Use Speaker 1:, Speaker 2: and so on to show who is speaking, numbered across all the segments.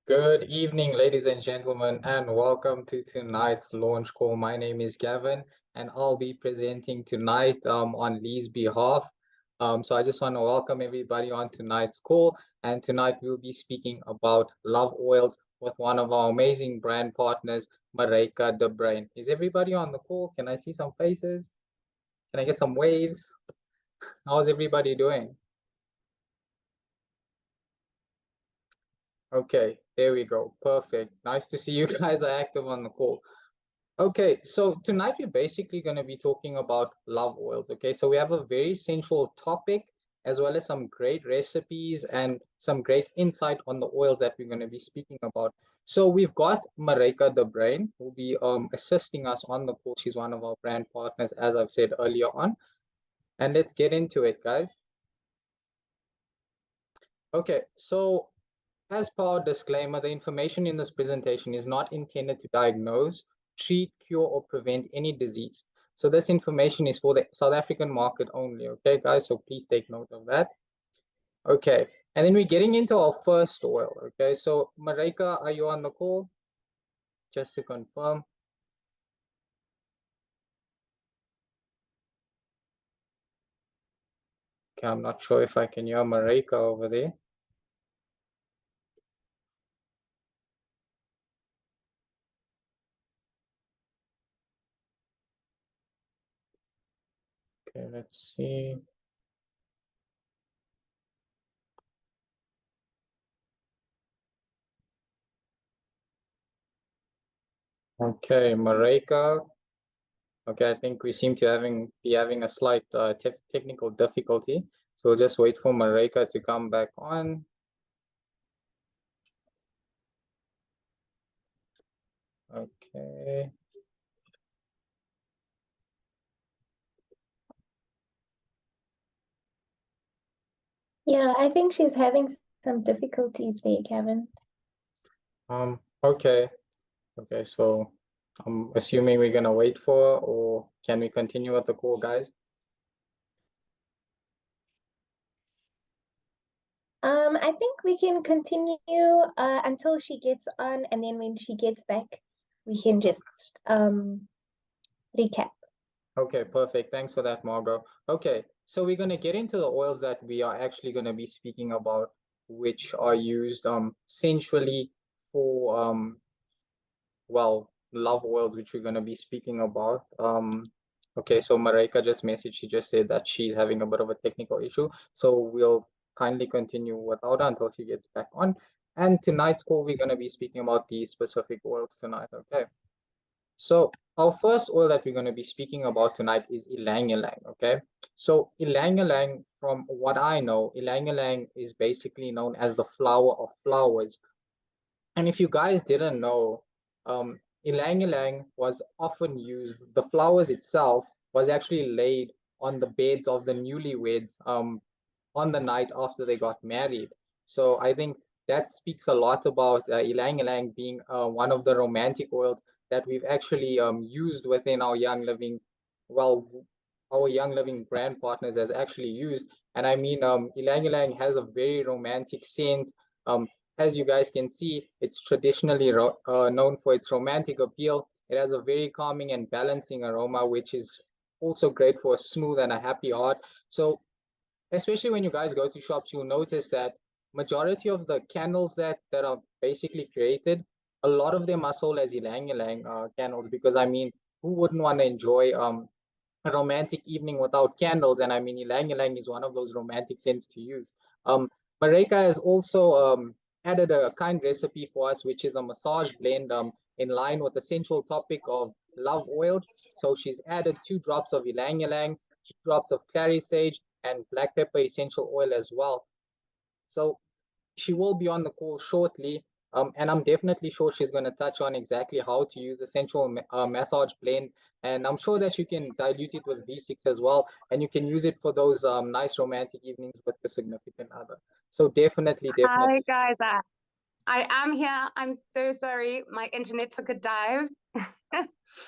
Speaker 1: Good evening, ladies and gentlemen, and welcome to tonight's launch call. My name is Gavin, and I'll be presenting tonight on Lee's behalf. So I just want to welcome everybody on tonight's call. And tonight we'll be speaking about love oils with one of our amazing brand partners, Marijke De Bruyn. Is everybody on the call? Can I see some faces? Can I get some waves? How's everybody doing? Okay, there we go. Perfect. Nice to see you guys are active on the call. Okay, so tonight we're basically going to be talking about love oils. Okay, so we have a very sensual topic as well as some great recipes and some great insight on the oils that we're going to be speaking about. So we've got Marijke De Bruyn who will be assisting us on the call. She's one of our brand partners, as I've said earlier on. And let's get into it, guys. Okay, so as per our disclaimer, the information in this presentation is not intended to diagnose, treat, cure, or prevent any disease. So this information is for the South African market only, okay, guys? So please take note of that. Okay, and then we're getting into our first oil, okay? So Marijke, are you on the call? Just to confirm. Okay, I'm not sure if I can hear Marijke over there. Okay, let's see. Okay, Marijke. Okay, I think we seem to be having a slight technical difficulty. So we'll just wait for Marijke to come back on. Okay.
Speaker 2: Yeah, I think she's having some difficulties there, Kevin.
Speaker 1: Okay. Okay, so I'm assuming we're gonna wait for her, or can we continue with the call, guys?
Speaker 2: I think we can continue until she gets on, and then when she gets back, we can just recap.
Speaker 1: Okay, perfect. Thanks for that, Margot. Okay, so we're gonna get into the oils that we are actually gonna be speaking about, which are used sensually for well, love oils, which we're going to be speaking about. Okay, so Marijke just messaged, she just said that she's having a bit of a technical issue. So we'll kindly continue without her until she gets back on. And tonight's call, we're going to be speaking about these specific oils tonight, okay? So our first oil that we're going to be speaking about tonight is ylang ylang, okay? So ylang ylang, from what I know, ylang ylang is basically known as the flower of flowers. And if you guys didn't know, ylang ylang was often used, the flowers itself was actually laid on the beds of the newlyweds on the night after they got married. So I think that speaks a lot about ylang ylang being one of the romantic oils that we've actually used within our Young Living, well, our Young Living brand partners has actually used. And I mean, ylang ylang has a very romantic scent. As you guys can see, it's traditionally known for its romantic appeal. It has a very calming and balancing aroma, which is also great for a smooth and a happy heart. So especially when you guys go to shops, you'll notice that majority of the candles that are basically created, a lot of them are sold as ylang ylang candles, because I mean, who wouldn't want to enjoy a romantic evening without candles? And I mean, ylang ylang is one of those romantic scents to use. Marijke has also added a kind recipe for us, which is a massage blend in line with the central topic of love oils. So she's added 2 drops of ylang ylang, 2 drops of clary sage, and black pepper essential oil as well. So she will be on the call shortly. And I'm definitely sure she's going to touch on exactly how to use the central massage blend. And I'm sure that you can dilute it with V6 as well. And you can use it for those nice romantic evenings with the significant other. So definitely.
Speaker 3: Hi guys, I am here. I'm so sorry. My internet took a dive.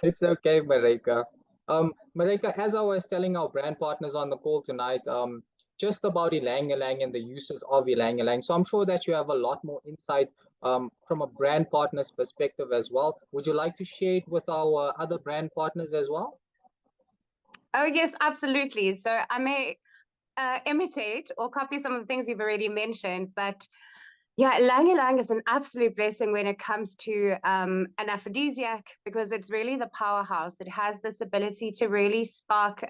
Speaker 1: It's okay, Marijke. Marijke, as I was telling our brand partners on the call tonight, just about ylang ylang and the uses of ylang ylang. So I'm sure that you have a lot more insight from a brand partner's perspective as well. Would you like to share it with our other brand partners as well?
Speaker 3: Oh, yes, absolutely. So I may imitate or copy some of the things you've already mentioned, but yeah, ylang ylang is an absolute blessing when it comes to an aphrodisiac, because it's really the powerhouse. It has this ability to really spark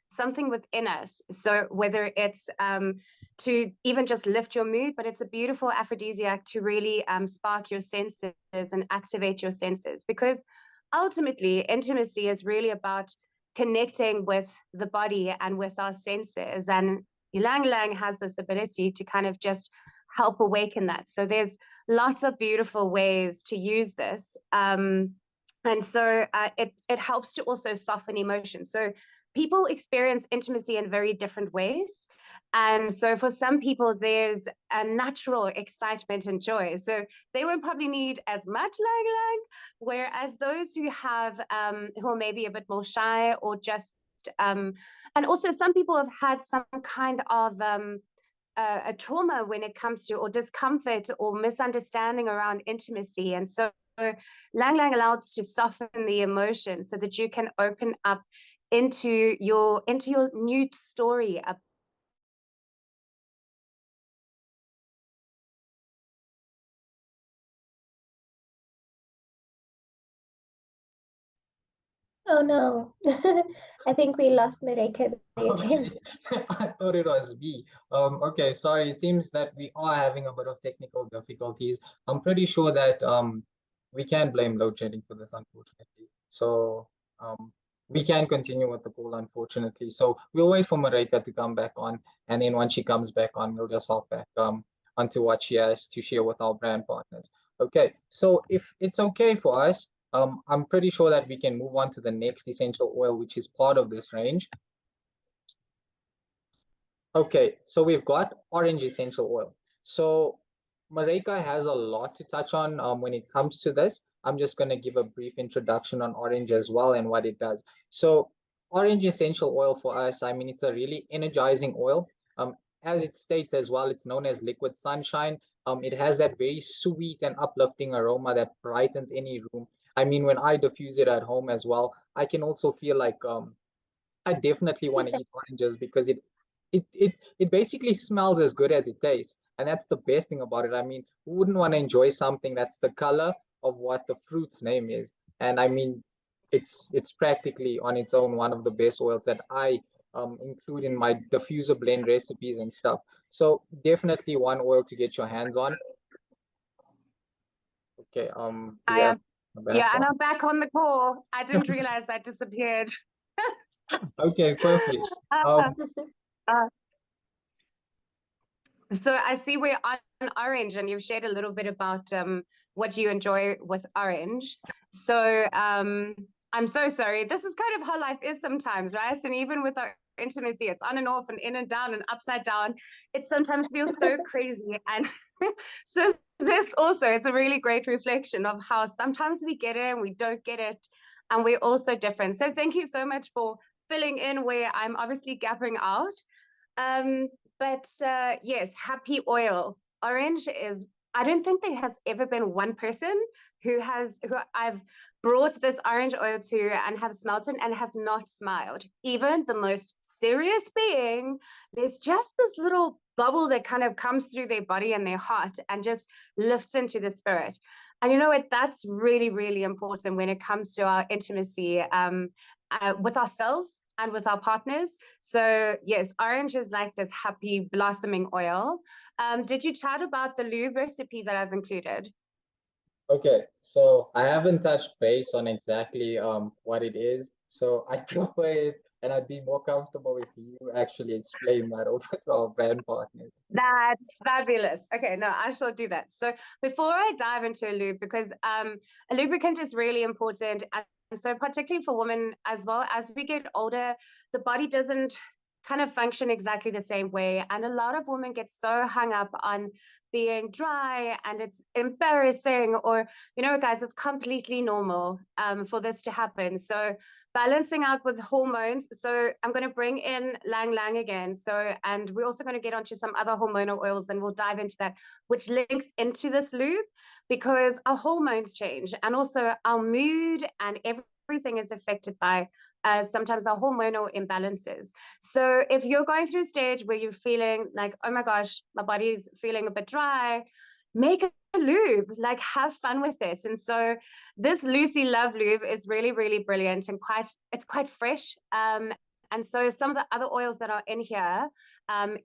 Speaker 3: something within us. So whether it's to even just lift your mood, but it's a beautiful aphrodisiac to really spark your senses and activate your senses, because ultimately intimacy is really about connecting with the body and with our senses. And ylang ylang has this ability to kind of just help awaken that. So there's lots of beautiful ways to use this. And so it helps to also soften emotion. So people experience intimacy in very different ways. And so for some people, there's a natural excitement and joy. So they won't probably need as much ylang ylang, whereas those who have, who are maybe a bit more shy or just, and also some people have had some kind of a trauma when it comes to, or discomfort or misunderstanding around intimacy. And so ylang ylang allows to soften the emotion so that you can open up into your new story.
Speaker 2: Oh no. I think we lost Marijke again.
Speaker 1: Okay. I thought it was me. Okay, sorry. It seems that we are having a bit of technical difficulties. I'm pretty sure that we can blame load shedding for this, unfortunately. So we can continue with the call, unfortunately. So we'll wait for Marijke to come back on, and then once she comes back on, we'll just hop back onto what she has to share with our brand partners. Okay, so if it's okay for us, I'm pretty sure that we can move on to the next essential oil, which is part of this range. Okay, so we've got orange essential oil. So Marijke has a lot to touch on when it comes to this. I'm just going to give a brief introduction on orange as well and what it does. So orange essential oil for us, I mean, it's a really energizing oil. As it states as well, it's known as liquid sunshine. It has that very sweet and uplifting aroma that brightens any room. I mean, when I diffuse it at home as well, I can also feel like I definitely want to eat oranges because it basically smells as good as it tastes. And that's the best thing about it. I mean, who wouldn't want to enjoy something that's the color of what the fruit's name is? And I mean, it's practically on its own one of the best oils that I include in my diffuser blend recipes and stuff. So definitely one oil to get your hands on. Okay, do
Speaker 3: I
Speaker 1: we have
Speaker 3: am,
Speaker 1: back
Speaker 3: yeah, and
Speaker 1: on?
Speaker 3: I'm back on the call. I didn't realize I disappeared.
Speaker 1: Okay, perfect.
Speaker 3: Uh, uh, So I see we're on orange, and you've shared a little bit about what you enjoy with orange. So I'm so sorry. This is kind of how life is sometimes, right? And even with our intimacy, it's on and off and in and down and upside down. It sometimes feels so crazy. And so this also, it's a really great reflection of how sometimes we get it and we don't get it. And we're also different. So thank you so much for filling in where I'm obviously gapping out. Um, but yes, happy oil. Orange is, I don't think there has ever been one person who I've brought this orange oil to and have smelt it and has not smiled. Even the most serious being, there's just this little bubble that kind of comes through their body and their heart and just lifts into the spirit. And you know what? That's really, really important when it comes to our intimacy with ourselves and with our partners. So yes, orange is like this happy blossoming oil. Did you chat about the lube recipe that I've included?
Speaker 1: Okay, so I haven't touched base on exactly what it is. So I prefer it, and I'd be more comfortable if you actually explain that over to our brand partners.
Speaker 3: That's fabulous. Okay, no, I shall do that. So before I dive into a lube, because a lubricant is really important, and so particularly for women as well, as we get older, the body doesn't kind of function exactly the same way. And a lot of women get so hung up on being dry and it's embarrassing, or, guys, it's completely normal for this to happen. So balancing out with hormones. So I'm going to bring in Lang Lang again. So, and we're also going to get onto some other hormonal oils, and we'll dive into that, which links into this loop, because our hormones change and also our mood and everything is affected by sometimes our hormonal imbalances. So if you're going through a stage where you're feeling like, oh my gosh, my body's feeling a bit dry, make a lube, like have fun with it. And so this Lucy Love lube is really, really brilliant and it's quite fresh. And so some of the other oils that are in here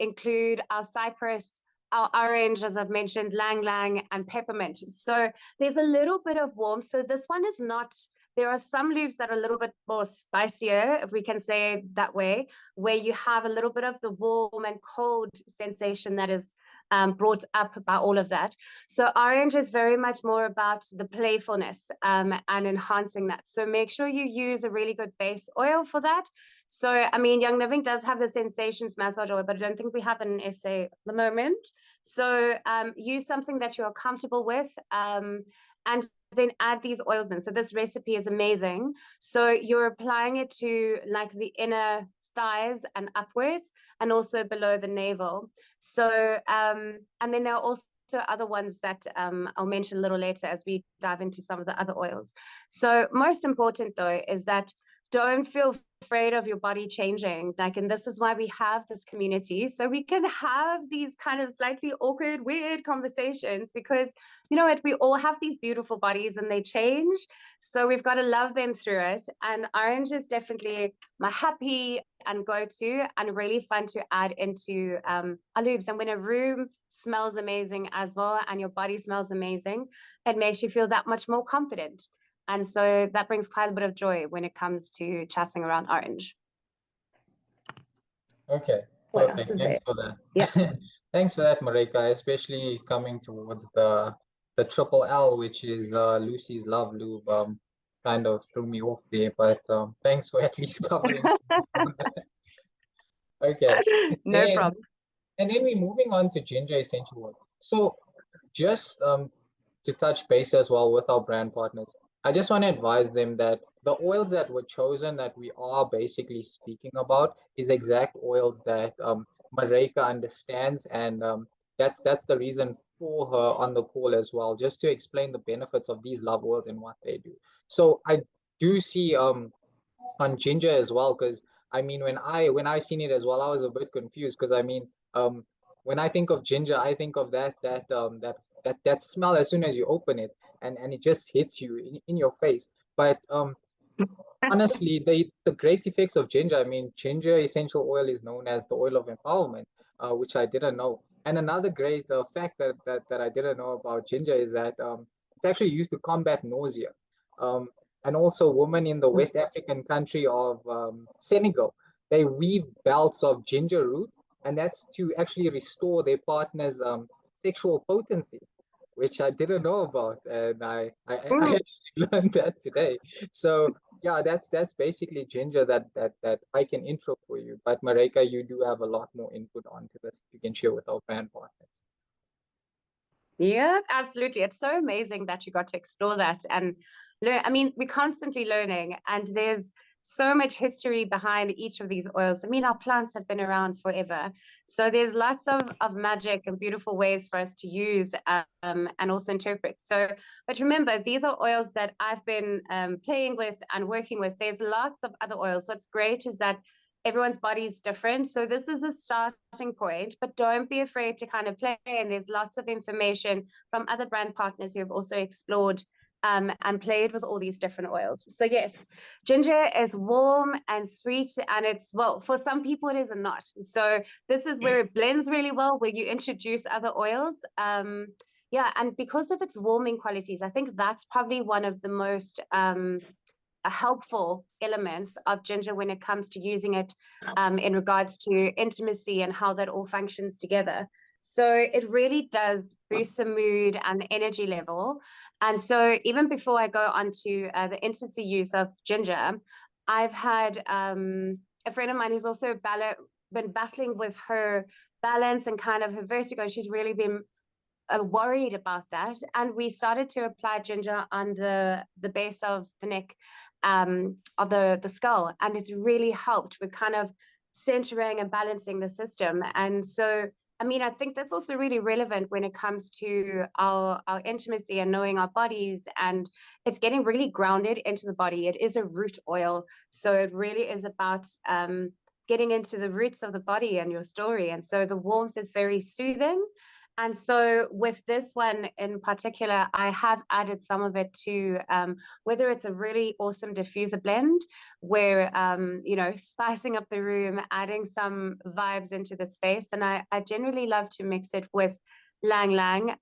Speaker 3: include our cypress, our orange, as I've mentioned, Lang Lang, and peppermint. So there's a little bit of warmth. So this one is not, there are some lubes that are a little bit more spicier, if we can say it that way, where you have a little bit of the warm and cold sensation that is brought up by all of that. So orange is very much more about the playfulness and enhancing that. So make sure you use a really good base oil for that. So, I mean, Young Living does have the Sensations massage oil, but I don't think we have an essay at the moment. So use something that you are comfortable with, and then add these oils in. So this recipe is amazing. So you're applying it to like the inner thighs and upwards, and also below the navel. So, and then there are also other ones that I'll mention a little later as we dive into some of the other oils. So most important though is that don't feel afraid of your body changing. Like, and this is why we have this community, so we can have these kind of slightly awkward, weird conversations, because you know what, we all have these beautiful bodies and they change. So we've got to love them through it. And orange is definitely my happy and go-to, and really fun to add into our lubes. And when a room smells amazing as well, and your body smells amazing, it makes you feel that much more confident. And so that brings quite a bit of joy when it comes to chatting around orange.
Speaker 1: Okay,
Speaker 2: What
Speaker 1: perfect.
Speaker 2: else is
Speaker 1: Thanks
Speaker 2: there?
Speaker 1: for that.
Speaker 2: Yeah.
Speaker 1: Thanks for that, Marijke, especially coming towards the triple L, which is Lucy's Love Lube. Kind of threw me off there, but thanks for at least covering. Okay.
Speaker 3: No
Speaker 1: Then,
Speaker 3: problem.
Speaker 1: and then we're moving on to ginger essential oil. So just to touch base as well with our brand partners, I just want to advise them that the oils that were chosen that we are basically speaking about is exact oils that Marijke understands, and that's the reason for her on the call as well, just to explain the benefits of these love oils and what they do. So I do see on ginger as well, because I mean when I seen it as well, I was a bit confused, because I mean when I think of ginger, I think of that smell as soon as you open it, and it just hits you in your face. But honestly, the great effects of ginger, I mean, ginger essential oil is known as the oil of empowerment, which I didn't know. And another great fact that I didn't know about ginger is that it's actually used to combat nausea. Um, and also, women in the West African country of Senegal, they weave belts of ginger root, and that's to actually restore their partner's sexual potency, which I didn't know about, and I actually learned that today. So yeah, that's basically ginger that I can intro for you. But Marijke, you do have a lot more input onto this. You can share with our brand partners.
Speaker 3: Yeah, absolutely. It's so amazing that you got to explore that and learn. I mean, we're constantly learning, and there's so much history behind each of these oils. I mean, our plants have been around forever. So there's lots of magic and beautiful ways for us to use and also interpret. So, but remember, these are oils that I've been playing with and working with. There's lots of other oils. What's great is that everyone's body is different. So this is a starting point, but don't be afraid to kind of play. And there's lots of information from other brand partners who have also explored and played with all these different oils. So yes, ginger is warm and sweet, and it's, well, for some people it is not. So this is where it blends really well, where you introduce other oils. Yeah, and because of its warming qualities, I think that's probably one of the most helpful elements of ginger when it comes to using it in regards to intimacy and how that all functions together. So it really does boost the mood and the energy level. And so even before I go on to the intimacy use of ginger, I've had a friend of mine who's also a been battling with her balance and kind of her vertigo. She's really been worried about that, and we started to apply ginger on the base of the neck, of the skull, and it's really helped with kind of centering and balancing the system. And so I mean, I think that's also really relevant when it comes to our intimacy and knowing our bodies, and it's getting really grounded into the body. It is a root oil, so it really is about getting into the roots of the body and your story. And so the warmth is very soothing. And so with this one in particular, I have added some of it to whether it's a really awesome diffuser blend where, you know, spicing up the room, adding some vibes into the space. And I generally love to mix it with Lang Lang.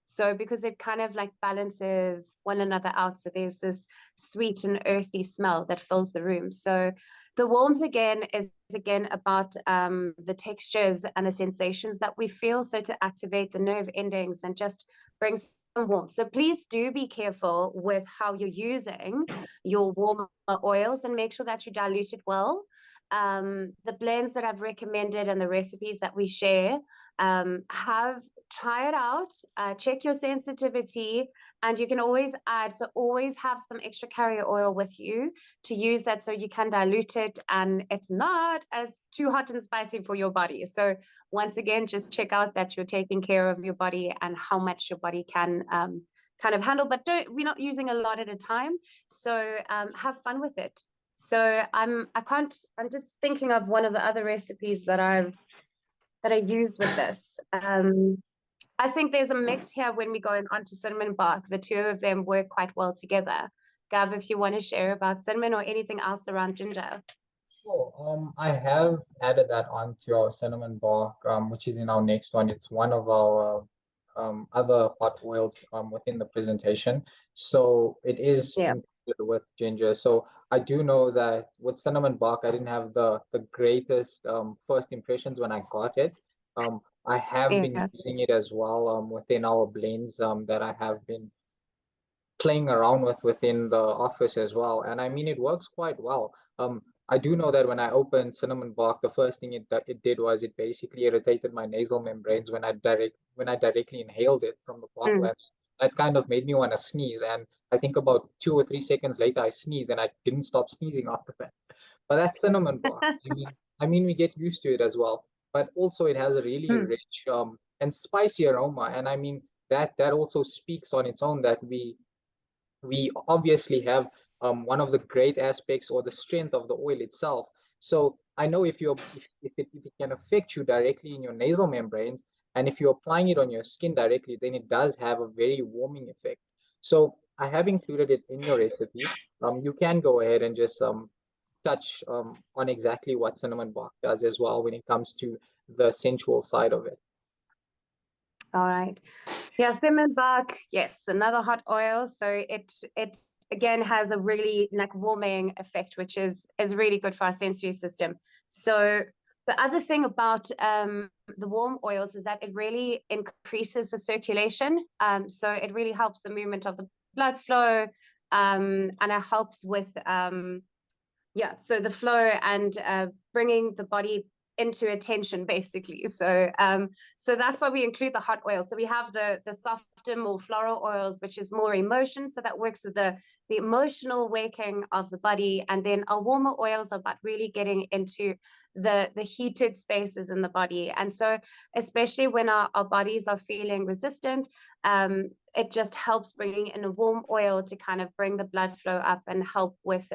Speaker 3: So because it kind of like balances one another out. So there's this sweet and earthy smell that fills the room. So the warmth again is again about the textures and the sensations that we feel. So to activate the nerve endings and just bring some warmth. So please do be careful with how you're using your warmer oils and make sure that you dilute it well. The blends that I've recommended and the recipes that we share, try it out, check your sensitivity, and you can always add, so always have some extra carrier oil with you to use that so you can dilute it and it's not as too hot and spicy for your body. So once again, just check out that you're taking care of your body and how much your body can kind of handle, but we're not using a lot at a time. So have fun with it. So I'm just thinking of one of the other recipes that I used with this. I think there's a mix here when we go on to cinnamon bark. The two of them work quite well together. Gav, if you want to share about cinnamon or anything else around ginger.
Speaker 1: Sure. I have added that onto our cinnamon bark, which is in our next one. It's one of our other hot oils within the presentation. So it is
Speaker 3: Yeah.
Speaker 1: included with ginger. So I do know that with cinnamon bark, I didn't have the greatest first impressions when I got it. I have been
Speaker 3: Yeah.
Speaker 1: using it as well within our blends that I have been playing around with within the office as well. And I mean, it works quite well. I do know that when I opened cinnamon bark, the first thing it did was it basically irritated my nasal membranes when I directly inhaled it from the bottle, and that kind of made me want to sneeze. And I think about 2 or 3 seconds later, I sneezed, and I didn't stop sneezing after that. But that's cinnamon bark. I mean, we get used to it as well. But also, it has a really rich and spicy aroma, and I mean that also speaks on its own that we obviously have one of the great aspects or the strength of the oil itself. So I know if it can affect you directly in your nasal membranes, and if you're applying it on your skin directly, then it does have a very warming effect. So I have included it in your recipe. You can go ahead and just touch on exactly what cinnamon bark does as well when it comes to the sensual side of it.
Speaker 3: All right. Yeah, cinnamon bark, yes, another hot oil. So it again has a really like warming effect, which is really good for our sensory system. So the other thing about the warm oils is that it really increases the circulation. So it really helps the movement of the blood flow, and it helps with yeah, so the flow and bringing the body into attention basically. So so that's why we include the hot oils. So we have the softer, more floral oils, which is more emotion, so that works with the emotional waking of the body. And then our warmer oils are about really getting into the heated spaces in the body. And so especially when our bodies are feeling resistant, it just helps bringing in a warm oil to kind of bring the blood flow up and help with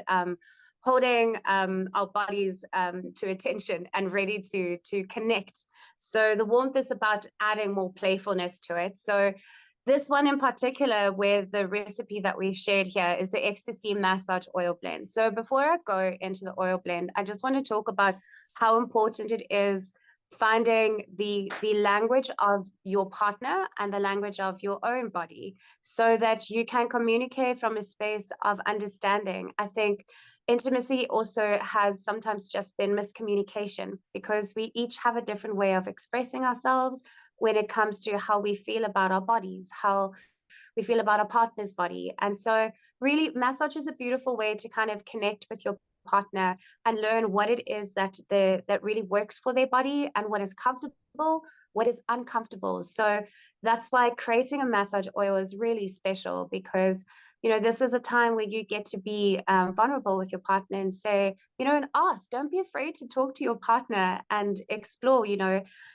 Speaker 3: holding our bodies to attention and ready to connect. So the warmth is about adding more playfulness to it. So this one in particular, with the recipe that we've shared here, is the Ecstasy Massage Oil Blend. So before I go into the oil blend, I just want to talk about how important it is finding the language of your partner and the language of your own body so that you can communicate from a space of understanding. I think intimacy also has sometimes just been miscommunication because we each have a different way of expressing ourselves when it comes to how we feel about our bodies, how we feel about our partner's body. And so really massage is a beautiful way to kind of connect with your partner and learn what it is that really works for their body and what is comfortable, what is uncomfortable. So that's why creating a massage oil is really special, because this is a time where you get to be vulnerable with your partner and say, and ask. Don't be afraid to talk to your partner and explore,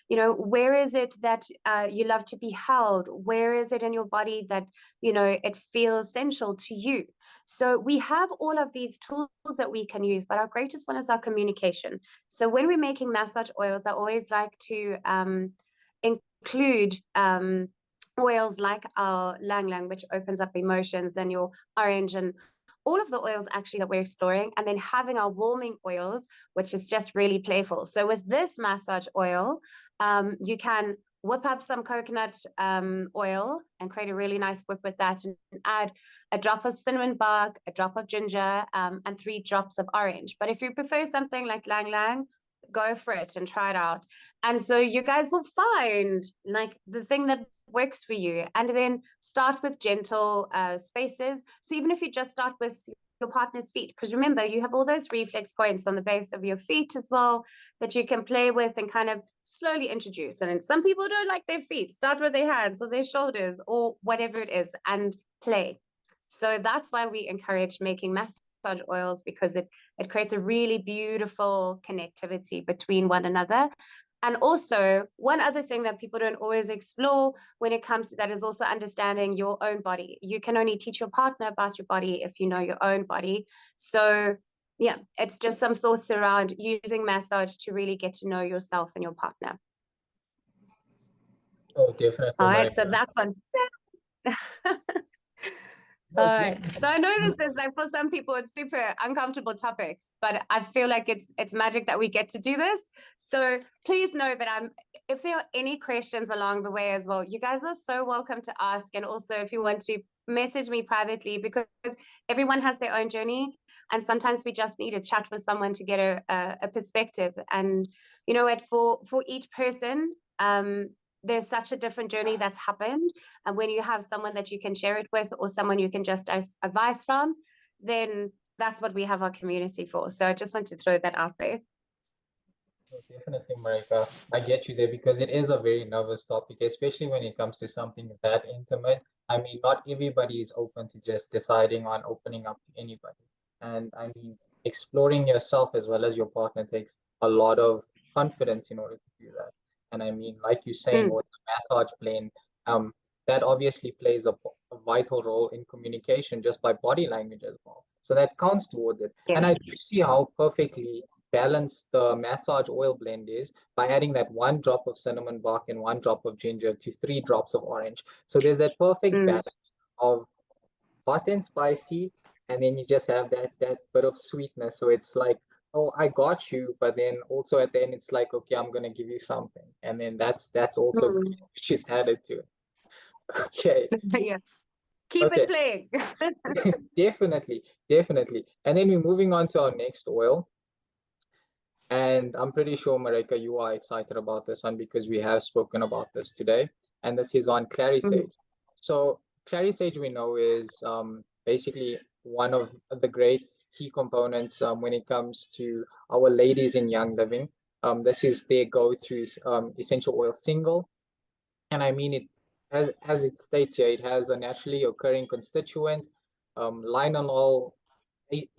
Speaker 3: where is it that you love to be held? Where is it in your body that, it feels sensual to you? So we have all of these tools that we can use, but our greatest one is our communication. So when we're making massage oils, I always like to include oils like our lang lang, which opens up emotions, and your orange, and all of the oils actually that we're exploring, and then having our warming oils, which is just really playful. So with this massage oil, you can whip up some coconut oil and create a really nice whip with that, and add a drop of cinnamon bark, a drop of ginger, and 3 drops of orange. But if you prefer something like lang lang, go for it and try it out. And so you guys will find like the thing that works for you, and then start with gentle spaces. So even if you just start with your partner's feet, because remember, you have all those reflex points on the base of your feet as well that you can play with and kind of slowly introduce. And then some people don't like their feet, start with their hands or their shoulders or whatever it is, and play. So that's why we encourage making massage oils, because it creates a really beautiful connectivity between one another. And also, one other thing that people don't always explore when it comes to that is also understanding your own body. You can only teach your partner about your body if you know your own body. So yeah, it's just some thoughts around using massage to really get to know yourself and your partner.
Speaker 1: Oh, definitely.
Speaker 3: All right, so that's on set. All right. So I know this is like, for some people it's super uncomfortable topics, but I feel like it's magic that we get to do this. So please know that if there are any questions along the way as well, you guys are so welcome to ask. And also if you want to message me privately, because everyone has their own journey, and sometimes we just need to chat with someone to get a perspective. And you know what, for each person, there's such a different journey that's happened. And when you have someone that you can share it with, or someone you can just ask advice from, then that's what we have our community for. So I just want to throw that out there.
Speaker 1: Oh, definitely, Marijke. I get you there, because it is a very nervous topic, especially when it comes to something that intimate. I mean, not everybody is open to just deciding on opening up to anybody. And I mean, exploring yourself as well as your partner takes a lot of confidence in order to do that. And I mean, like you're saying, with the massage plane, that obviously plays a vital role in communication just by body language as well. So that counts towards it.
Speaker 3: Yeah.
Speaker 1: And I do see how perfectly balanced the massage oil blend is by adding that 1 drop of cinnamon bark and 1 drop of ginger to 3 drops of orange. So there's that perfect balance of hot and spicy, and then you just have that bit of sweetness. So it's like, oh, I got you, but then also at the end it's like, okay, I'm gonna give you something, and then that's also great, which is added to it. Okay.
Speaker 3: Yeah. Keep it playing.
Speaker 1: Definitely. And then we're moving on to our next oil. And I'm pretty sure, Marijke, you are excited about this one, because we have spoken about this today. And this is on clary sage. So clary sage, we know, is basically one of the great key components when it comes to our ladies in young living. This is their go-to essential oil single. And I mean, it, as it states here, it has a naturally occurring constituent, linalool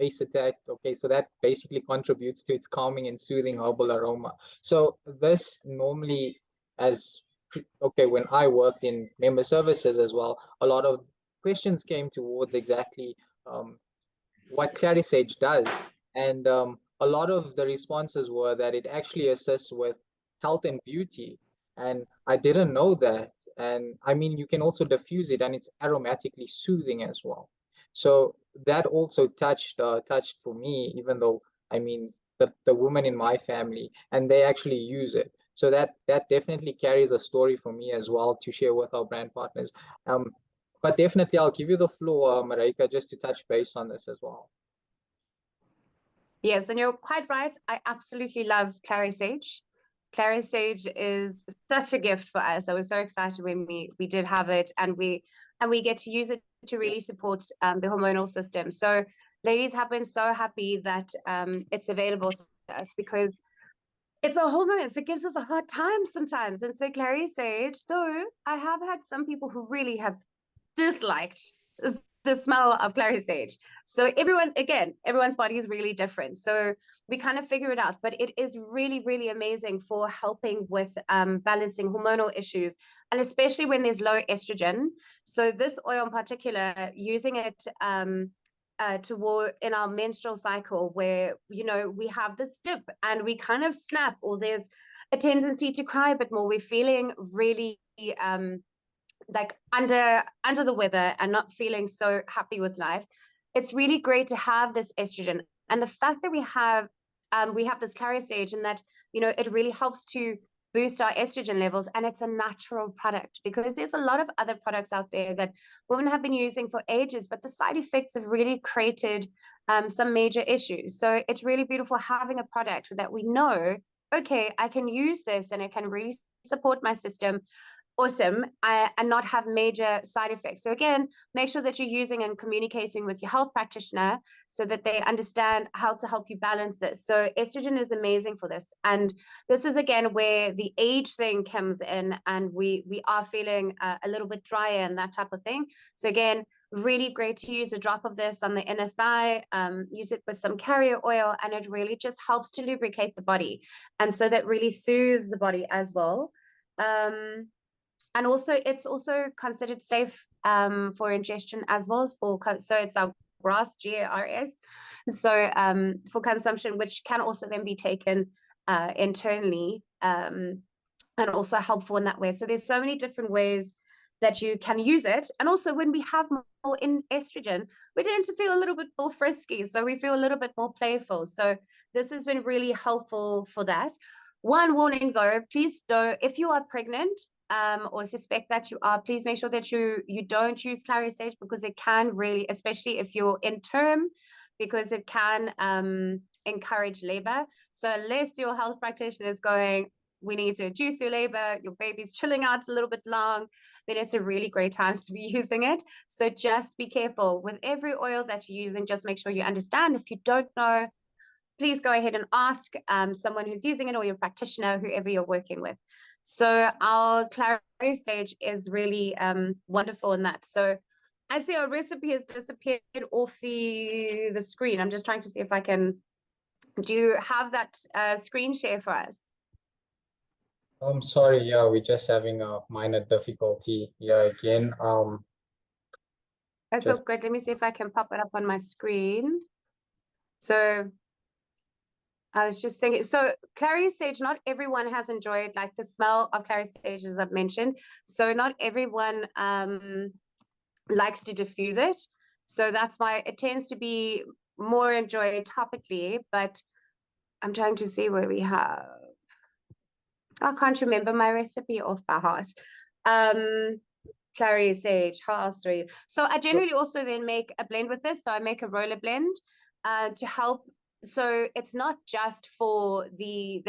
Speaker 1: acetate. Okay, so that basically contributes to its calming and soothing herbal aroma. So this normally, when I worked in member services as well, a lot of questions came towards exactly what clary sage does. And a lot of the responses were that it actually assists with health and beauty. And I didn't know that. And I mean, you can also diffuse it, and it's aromatically soothing as well. So that also touched for me, even though I mean the women in my family, and they actually use it. So that definitely carries a story for me as well to share with our brand partners. But definitely, I'll give you the floor, Marijke, just to touch base on this as well.
Speaker 3: Yes, and you're quite right. I absolutely love clary sage. Clary sage is such a gift for us. I was so excited when we did have it, and we get to use it to really support the hormonal system. So ladies have been so happy that it's available to us, because it's a hormone, so it gives us a hard time sometimes. And so clary sage, though I have had some people who really have disliked the smell of clary sage. So everyone's body is really different. So we kind of figure it out, but it is really, really amazing for helping with balancing hormonal issues, and especially when there's low estrogen. So this oil in particular, using it toward in our menstrual cycle, where we have this dip and we kind of snap, or there's a tendency to cry a bit more, we're feeling really like under the weather and not feeling so happy with life. It's really great to have this estrogen, and the fact that we have this clary sage, and that it really helps to boost our estrogen levels, and it's a natural product, because there's a lot of other products out there that women have been using for ages, but the side effects have really created some major issues. So it's really beautiful having a product that we know, okay, I can use this and it can really support my system. Awesome. And not have major side effects. So again, make sure that you're using and communicating with your health practitioner so that they understand how to help you balance this. So estrogen is amazing for this. And this is again where the age thing comes in, and we are feeling a little bit drier and that type of thing. So again, really great to use a drop of this on the inner thigh, use it with some carrier oil, and it really just helps to lubricate the body. And so that really soothes the body as well. And also, it's also considered safe for ingestion as well. So it's our grass, GARS. So for consumption, which can also then be taken internally, and also helpful in that way. So there's so many different ways that you can use it. And also, when we have more in estrogen, we tend to feel a little bit more frisky. So we feel a little bit more playful. So this has been really helpful for that. One warning though, please don't, if you are pregnant, or suspect that you are, please make sure that you don't use clary sage, because it can really, especially if you're in term, because it can encourage labor. So unless your health practitioner is going, we need to reduce your labor, your baby's chilling out a little bit long, then it's a really great time to be using it. So just be careful with every oil that you're using. Just make sure you understand. If you don't know, please go ahead and ask someone who's using it, or your practitioner, whoever you're working with. So our clary sage is really wonderful in that. So I see our recipe has disappeared off the screen. I'm just trying to see if I can. Do you have that screen share for us?
Speaker 1: I'm sorry, yeah, we're just having a minor difficulty here again.
Speaker 3: That's so good. Let me see if I can pop it up on my screen. So I was just thinking, so clary sage, not everyone has enjoyed like the smell of clary sage, as I've mentioned. So not everyone likes to diffuse it. So that's why it tends to be more enjoyed topically. But I'm trying to see where we have. I can't remember my recipe off by heart. Clary sage, how else do you? So I generally also then make a blend with this. So I make a roller blend to help. So it's not just for the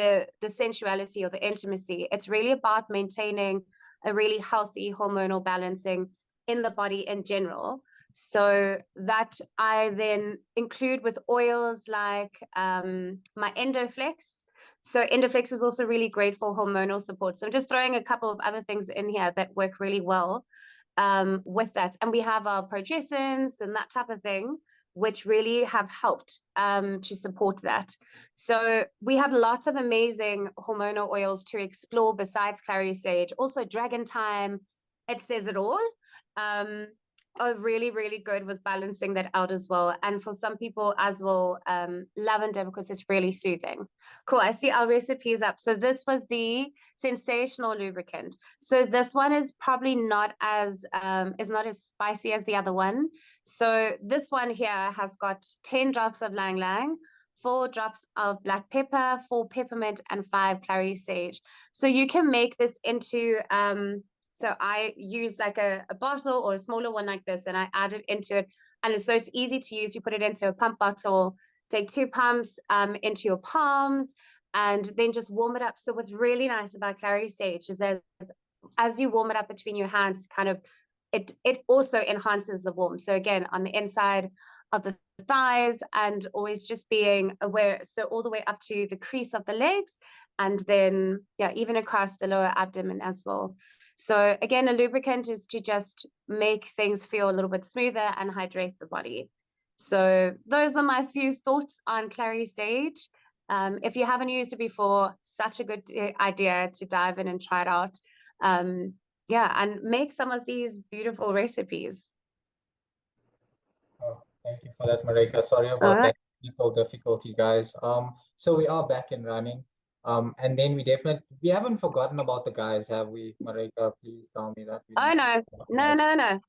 Speaker 3: sensuality or the intimacy. It's really about maintaining a really healthy hormonal balancing in the body in general. So that I then include with oils like my Endoflex. So Endoflex is also really great for hormonal support. So I'm just throwing a couple of other things in here that work really well with that. And we have our progestins and that type of thing, which really have helped to support that. So we have lots of amazing hormonal oils to explore besides clary sage. Also dragon thyme, it says it all. Are really, really good with balancing that out as well. And for some people as well, lavender, because it's really soothing. Cool, I see our recipes up. So this was the sensational lubricant. So this one is probably not as spicy as the other one. So this one here has got 10 drops of lang lang, 4 drops of black pepper, 4 peppermint, and 5 clary sage. So you can make this into so I use like a bottle or a smaller one like this, and I add it into it. And so it's easy to use. You put it into a pump bottle, take 2 pumps into your palms, and then just warm it up. So what's really nice about clary sage is that as you warm it up between your hands, kind of it also enhances the warmth. So again, on the inside of the thighs, and always just being aware, so all the way up to the crease of the legs, and then yeah, even across the lower abdomen as well. So again, a lubricant is to just make things feel a little bit smoother and hydrate the body. So those are my few thoughts on Clary Sage. If you haven't used it before, such a good idea to dive in and try it out. Yeah, and make some of these beautiful recipes.
Speaker 1: Oh, thank you for that, Marijke. Sorry
Speaker 3: All
Speaker 1: about
Speaker 3: right.
Speaker 1: that technical difficulty, guys. So we are back and running. And then we haven't forgotten about the guys, have we, Marijke? Please tell me that we
Speaker 3: Oh
Speaker 1: didn't
Speaker 3: no,
Speaker 1: forget about the
Speaker 3: no,
Speaker 1: guys.
Speaker 3: no, no.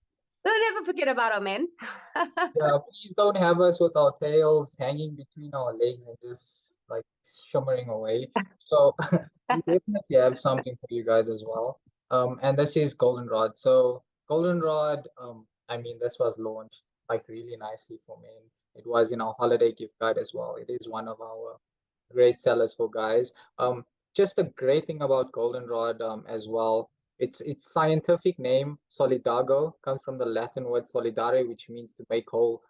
Speaker 3: Don't ever forget about our men.
Speaker 1: Yeah, please don't have us with our tails hanging between our legs and just like shimmering away. So we definitely have something for you guys as well. And this is Goldenrod. So Goldenrod, I mean, this was launched like really nicely for men. It was in our holiday gift guide as well. It is one of our great sellers for guys. Just a great thing about Goldenrod, as well. Its scientific name, Solidago, comes from the Latin word solidare, which means to make whole.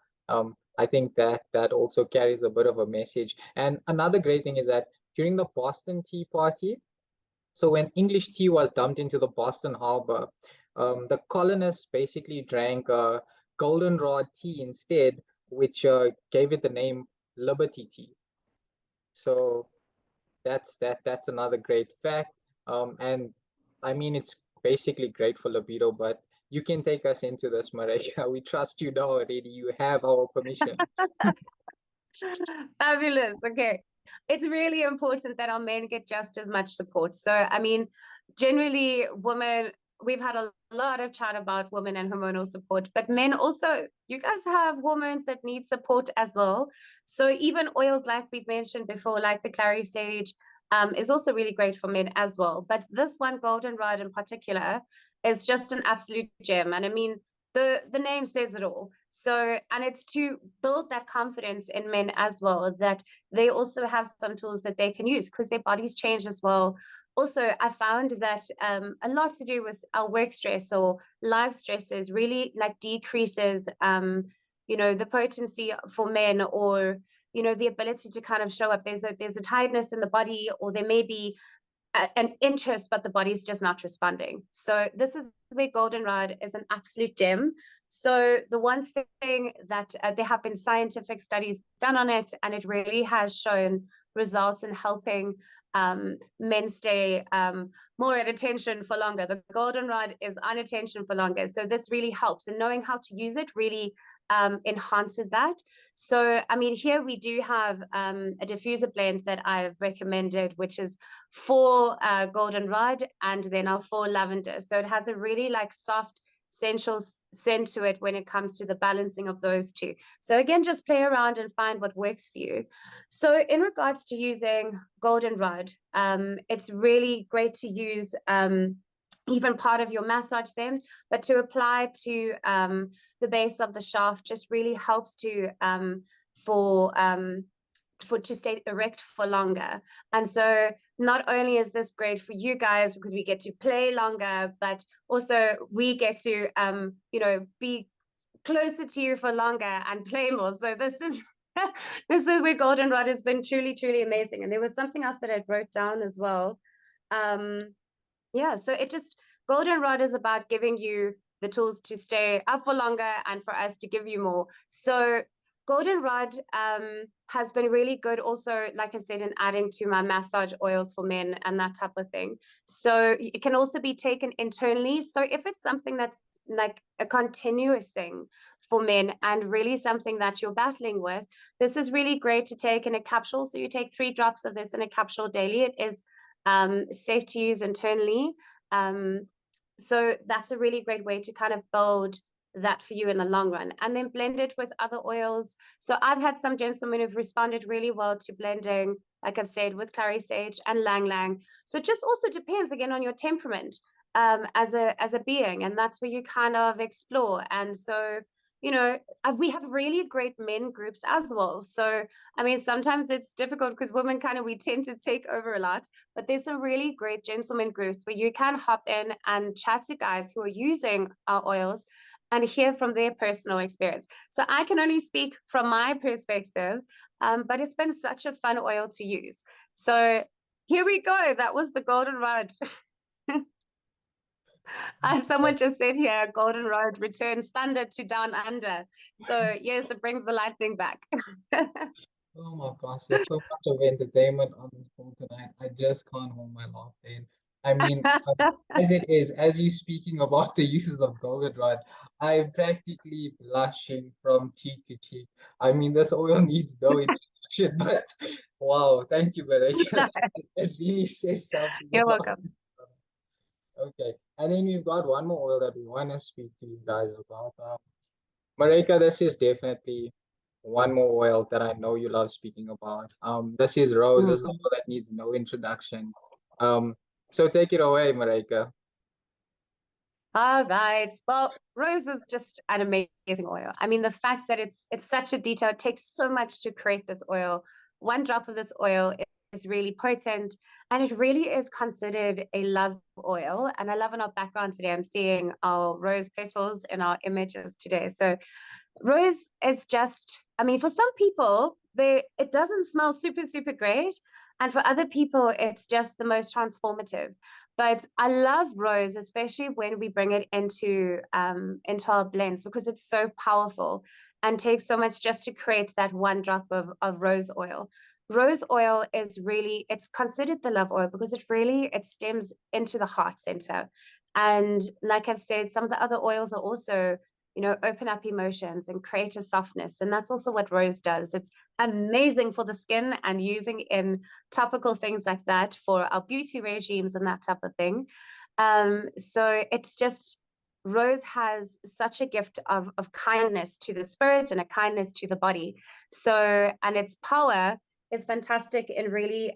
Speaker 1: I think that also carries a bit of a message. And another great thing is that during the Boston Tea Party, so when English tea was dumped into the Boston Harbor, the colonists basically drank goldenrod tea instead, which gave it the name Liberty Tea. So that's another great fact. And I mean, it's basically great for libido, but you can take us into this, Marijke. We trust you now already. You have our permission.
Speaker 3: Fabulous. Okay. It's really important that our men get just as much support. So, I mean, generally, women, we've had a lot of chat about women and hormonal support, but men also, you guys have hormones that need support as well. So, even oils like we've mentioned before, like the clary sage, is also really great for men as well. But this one, goldenrod in particular, is just an absolute gem. And I mean, the name says it all. So, and it's to build that confidence in men as well, that they also have some tools that they can use because their bodies change as well. Also, I found that a lot to do with our work stress or life stresses really like decreases the potency for men, or the ability to kind of show up. There's a tiredness in the body, or there may be an interest, but the body's just not responding. So this is where goldenrod is an absolute gem. So the one thing that there have been scientific studies done on it, and it really has shown results in helping men stay more at attention for longer. The goldenrod is on attention for longer. So this really helps, and knowing how to use it really enhances that. So, I mean, here we do have a diffuser blend that I've recommended, which is 4 goldenrod and then our 4 lavender. So it has a really like soft, sensual scent to it when it comes to the balancing of those two. So again, just play around and find what works for you. So in regards to using goldenrod, it's really great to use even part of your massage then, but to apply to the base of the shaft just really helps to to stay erect for longer. And so not only is this great for you guys because we get to play longer, but also we get to be closer to you for longer and play more. So this is this is where goldenrod has been truly, truly amazing. And there was something else that I wrote down as well. Yeah, so it just, goldenrod is about giving you the tools to stay up for longer and for us to give you more. So goldenrod has been really good also, like I said, in adding to my massage oils for men and that type of thing. So it can also be taken internally. So if it's something that's like a continuous thing for men and really something that you're battling with, this is really great to take in a capsule. So you take 3 drops of this in a capsule daily. It is safe to use internally. So that's a really great way to kind of build that for you in the long run, and then blend it with other oils. So I've had some gentlemen who've responded really well to blending, like I've said, with clary sage and lang lang. So it just also depends again on your temperament as a being, and that's where you kind of explore. And so we have really great men groups as well. So I mean, sometimes it's difficult because women we tend to take over a lot, but there's some really great gentleman groups where you can hop in and chat to guys who are using our oils and hear from their personal experience. So I can only speak from my perspective, but it's been such a fun oil to use. So here we go. That was the goldenrod. Someone just said here, goldenrod returns thunder to down under. So yes, it brings the lightning back.
Speaker 1: Oh my gosh, there's so much of entertainment on this call tonight. I just can't hold my laughter in. I mean, as it is, as you speaking about the uses of goldenrod, I'm practically blushing from cheek to cheek. I mean, this oil needs no introduction, but wow, thank you, Marijke. It really says something
Speaker 3: You're
Speaker 1: about.
Speaker 3: welcome.
Speaker 1: Okay, and then we've got one more oil that we want to speak to you guys about. Marijke, this is definitely one more oil that I know you love speaking about. This is rose. This is the oil that needs no introduction. So take it away, Marijke.
Speaker 3: All right. Well, rose is just an amazing oil. I mean, the fact that it's such a detail, it takes so much to create this oil. One drop of this oil is really potent, and it really is considered a love oil. And I love in our background today, I'm seeing our rose petals in our images today. So rose is just, I mean, for some people, it doesn't smell super great, and for other people, it's just the most transformative. But I love rose, especially when we bring it into our blends, because it's so powerful and takes so much just to create that one drop of rose oil. Rose oil is really, it's considered the love oil because it stems into the heart center. And like I've said, some of the other oils are also, open up emotions and create a softness. And that's also what rose does. It's amazing for the skin and using in topical things like that for our beauty regimes and that type of thing. So it's just, rose has such a gift of kindness to the spirit and a kindness to the body. So, and its power is fantastic in really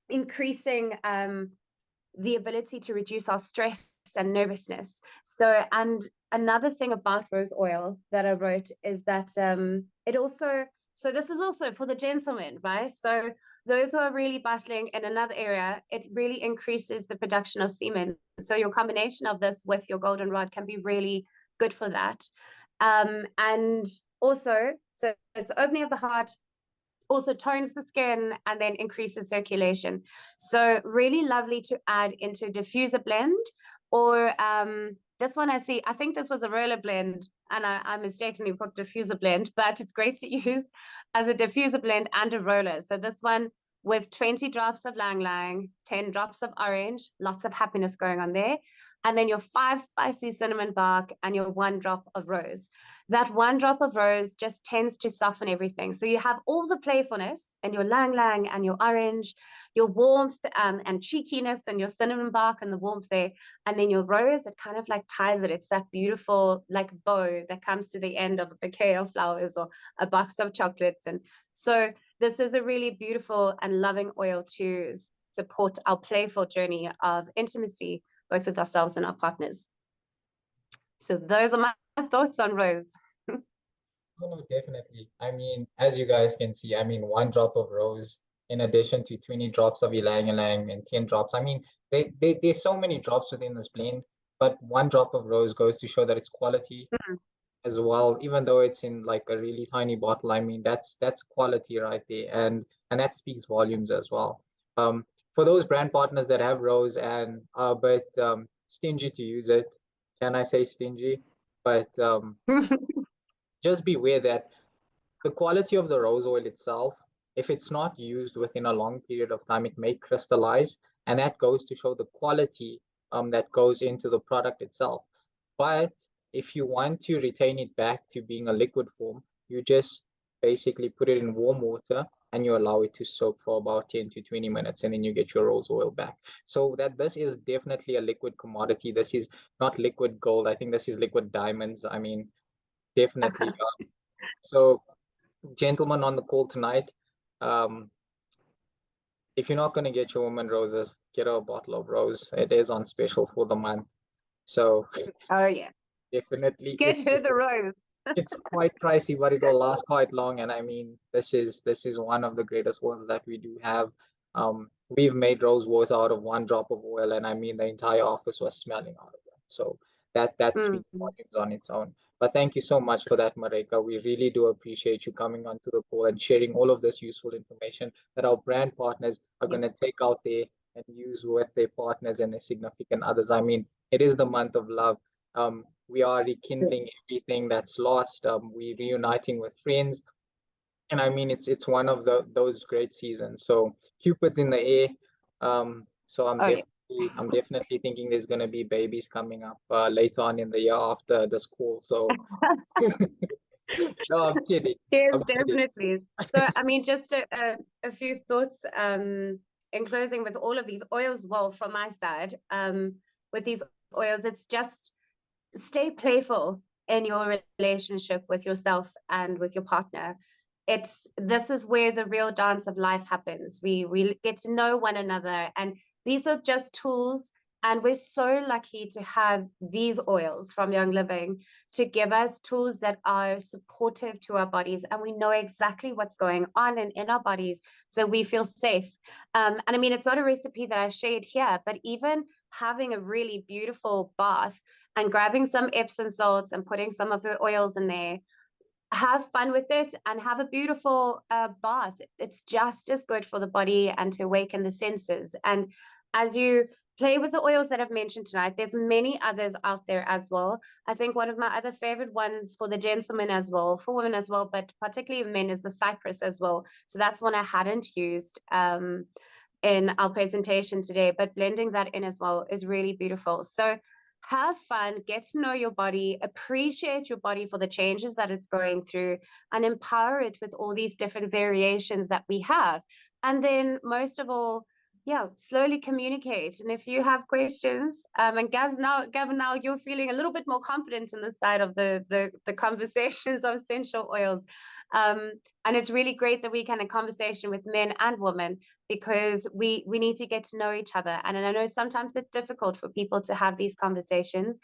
Speaker 3: increasing the ability to reduce our stress and nervousness. So, and another thing about rose oil that I wrote is that it also, so this is also for the gentlemen, right? So those who are really battling in another area, it really increases the production of semen. So your combination of this with your goldenrod can be really good for that. And also, so it's the opening of the heart, also tones the skin and then increases circulation. So really lovely to add into a diffuser blend, or this one I think this was a roller blend and I mistakenly put diffuser blend, but it's great to use as a diffuser blend and a roller. So this one with 20 drops of lang lang, 10 drops of orange, lots of happiness going on there. And then your 5 spicy cinnamon bark and your 1 drop of rose. That 1 drop of rose just tends to soften everything. So you have all the playfulness and your lang lang and your orange, your warmth and cheekiness and your cinnamon bark and the warmth there. And then your rose, it kind of like ties it. It's that beautiful like bow that comes to the end of a bouquet of flowers or a box of chocolates. And so this is a really beautiful and loving oil to support our playful journey of intimacy, both with ourselves and our partners. So those are my thoughts on rose.
Speaker 1: Oh, no, definitely. I mean, as you guys can see, I mean, 1 drop of rose in addition to 20 drops of ylang ylang and 10 drops. I mean, there's so many drops within this blend, but 1 drop of rose goes to show that it's quality as well, even though it's in like a really tiny bottle. I mean, that's quality right there, and that speaks volumes as well. For those brand partners that have rose and are a bit stingy to use it, can I say stingy? But just beware that the quality of the rose oil itself, if it's not used within a long period of time, it may crystallize, and that goes to show the quality that goes into the product itself. But if you want to retain it back to being a liquid form, you just basically put it in warm water and you allow it to soak for about 10 to 20 minutes, and then you get your rose oil back. So that this is definitely a liquid commodity. This is not liquid gold. I think this is liquid diamonds. I mean, definitely. So gentlemen on the call tonight, if you're not going to get your woman roses, get her a bottle of rose. It is on special for the month. So
Speaker 3: Oh yeah,
Speaker 1: definitely
Speaker 3: get her the rose.
Speaker 1: it's quite pricey, but it'll last quite long. And I mean, this is one of the greatest ones that we do have. We've made rose water out of 1 drop of oil, and I mean the entire office was smelling out of that. So that speaks volumes on its own. But thank you so much for that, Marijke. We really do appreciate you coming onto the call and sharing all of this useful information that our brand partners are going to take out there and use with their partners and their significant others. I mean, it is the month of love. We are rekindling everything that's lost. We're reuniting with friends. And I mean, it's one of those great seasons. So Cupid's in the air. So I'm definitely thinking there's going to be babies coming up later on in the year after this call. So no, I'm kidding.
Speaker 3: Yes,
Speaker 1: I'm kidding.
Speaker 3: definitely. So, I mean, just a few thoughts in closing with all of these oils. Well, from my side, with these oils, it's just stay playful in your relationship with yourself and with your partner. This is where the real dance of life happens. We really get to know one another, and these are just tools. And we're so lucky to have these oils from Young Living to give us tools that are supportive to our bodies, and we know exactly what's going on in our bodies, so we feel safe. And I mean, it's not a recipe that I shared here, but even having a really beautiful bath and grabbing some Epsom salts and putting some of the oils in there, have fun with it and have a beautiful bath. It's just as good for the body and to awaken the senses. And as you play with the oils that I've mentioned tonight, there's many others out there as well. I think one of my other favorite ones for the gentlemen as well, for women as well, but particularly men, is the cypress as well. So that's one I hadn't used in our presentation today, but blending that in as well is really beautiful. So have fun, get to know your body, appreciate your body for the changes that it's going through, and empower it with all these different variations that we have. And then most of all, slowly communicate. And if you have questions, and Gavin, now you're feeling a little bit more confident in the side of the conversations of essential oils. And it's really great that we can have a conversation with men and women, because we need to get to know each other. And I know sometimes it's difficult for people to have these conversations,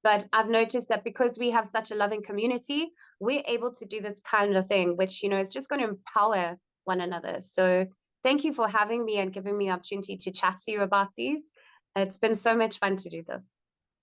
Speaker 3: but I've noticed that because we have such a loving community, we're able to do this kind of thing, which, is just going to empower one another. So thank you for having me and giving me the opportunity to chat to you about these. It's been so much fun to do this.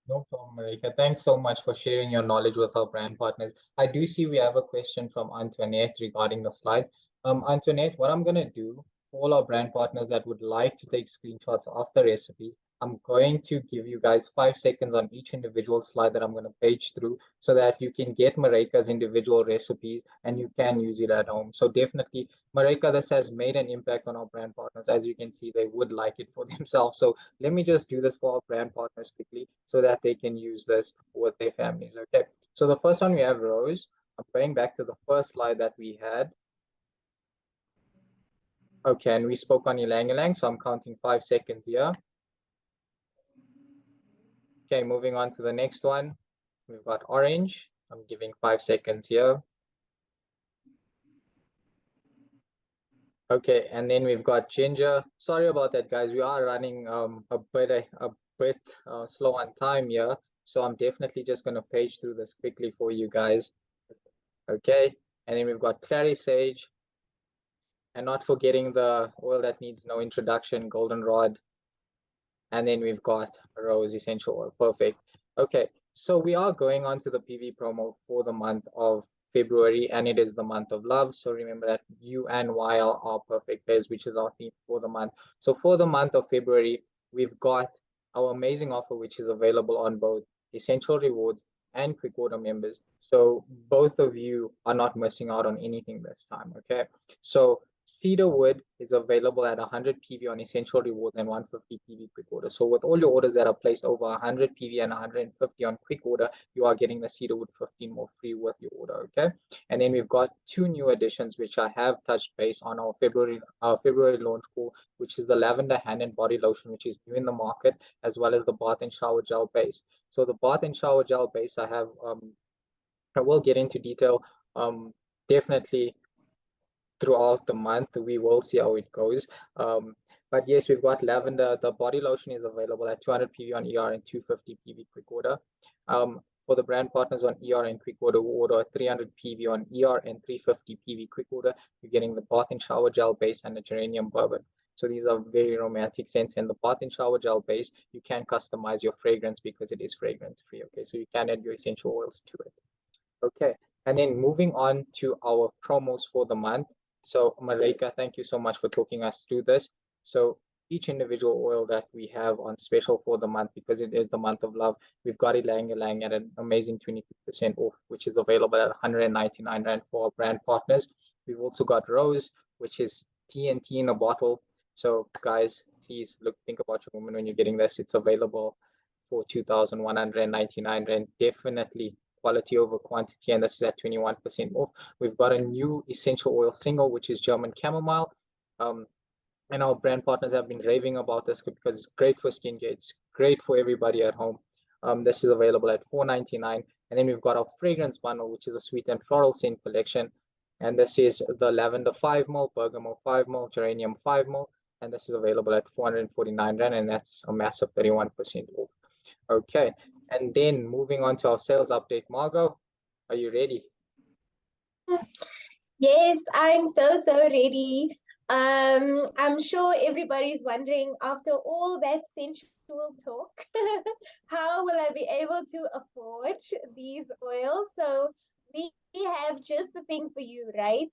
Speaker 1: No problem, Marijke. Thanks so much for sharing your knowledge with our brand partners. I do see we have a question from Antoinette regarding the slides. Antoinette, what I'm going to do for all our brand partners that would like to take screenshots of the recipes, I'm going to give you guys 5 seconds on each individual slide that I'm going to page through, so that you can get Marijke's individual recipes and you can use it at home. So definitely, Marijke, this has made an impact on our brand partners. As you can see, they would like it for themselves. So let me just do this for our brand partners quickly so that they can use this with their families. Okay, so the first one we have Rose. I'm going back to the first slide that we had. Okay, and we spoke on ylang ylang, so I'm counting 5 seconds here. Okay, moving on to the next one. We've got orange. I'm giving 5 seconds here. Okay, and then we've got ginger. Sorry about that, guys. We are running a bit slow on time here, so I'm definitely just going to page through this quickly for you guys. Okay, and then we've got clary sage, and not forgetting the oil that needs no introduction, goldenrod. And then we've got rose essential oil. Perfect. Okay, so we are going on to the PV promo for the month of February, and it is the month of love. So remember that you and YL are perfect pairs, which is our theme for the month. So for the month of February, we've got our amazing offer, which is available on both Essential Rewards and Quick Order members. So both of you are not missing out on anything this time. Okay, so Cedar Wood is available at 100 PV on Essential Rewards and 150 PV Quick Order. So with all your orders that are placed over 100 PV and 150 on Quick Order, you are getting the Cedar Wood 15 more free with your order, okay? And then we've got 2 new additions, which I have touched base on our February launch call, which is the Lavender Hand and Body Lotion, which is new in the market, as well as the Bath and Shower Gel Base. So the Bath and Shower Gel Base, I will get into detail definitely throughout the month. We will see how it goes. But yes, we've got lavender. The body lotion is available at 200 PV on ER and 250 PV Quick Order. For the brand partners on ER and Quick Order, who order 300 PV on ER and 350 PV Quick Order, you're getting the Bath and Shower Gel Base and the Geranium Bourbon. So these are very romantic scents. And the bath and shower gel base, you can customize your fragrance because it is fragrance free. Okay, so you can add your essential oils to it. Okay, and then moving on to our promos for the month. So Marijke, thank you so much for talking us through this. So each individual oil that we have on special for the month, because it is the month of love, we've got Ylang Ylang at an amazing 22% off, which is available at 199 Rand for our brand partners. We've also got Rose, which is TNT in a bottle. So guys, please think about your woman when you're getting this. It's available for 2,199 Rand. Definitely quality over quantity, and this is at 21% off. We've got a new essential oil single, which is German chamomile. And our brand partners have been raving about this because it's great for skincare. It's great for everybody at home. This is available at 499. And then we've got our fragrance bundle, which is a sweet and floral scent collection. And this is the lavender 5 ml, bergamot 5 ml, geranium 5 ml. And this is available at 449 Rand, and that's a massive 31% off. Okay, and then moving on to our sales update. Margot, are you ready?
Speaker 2: Yes, I'm so ready. I'm sure everybody's wondering, after all that sensual talk, how will I be able to afford these oils? So we have just the thing for you, right?